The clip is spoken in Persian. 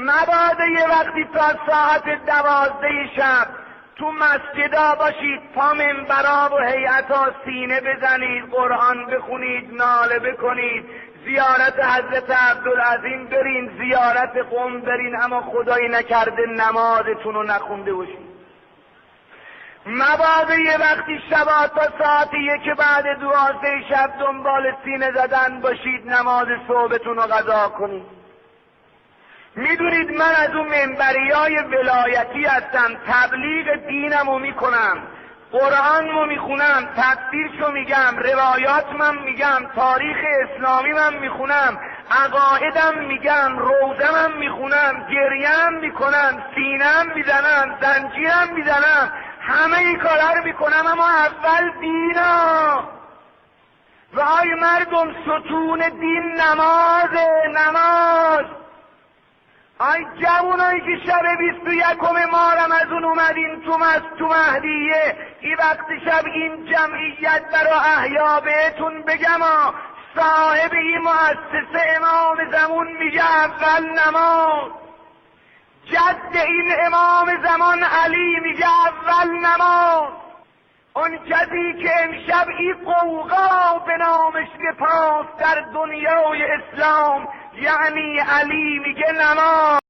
مبادا یه وقتی تا ساعت 12 شب تو مسجدا باشید، پا منبرا و هیئتا سینه بزنید، قرآن بخونید، ناله بکنید، زیارت حضرت عبدالعظیم برین، زیارت قم برین، اما خدایی نکرده نمازتون رو نخونده باشید. مبادا یه وقتی شبا تا ساعت 1 بعد 12 شب دنبال سینه زدن باشید، نماز صبحتون رو قضا کنید. میدونید من از اون منبریای ولایتی هستم، تبلیغ دینمو میکنم، قرآنمو میخونم، تفسیرشو میگم، روایات من میگم، تاریخ اسلامی من میخونم، عقایدم میگم، روزم میخونم، گریم میکنم، سینم میزنم، زنجیرم میزنم، همه این کارا رو میکنم، اما اول دینا. و ای مردم، ستون دین نماز. ای جوانایی که شب 21 ماه رمضان اومدین تو مهدیه، این وقت شب این جمعیت برا احیا بهتون بگم، صاحب این مؤسسه امام زمان میگه اول نماز، جد این امام زمان علی میگه اول نماز. اون کسی که امشب این قوقا به نامش بپاس در دنیای اسلام، یعنی علی، میگه نماز.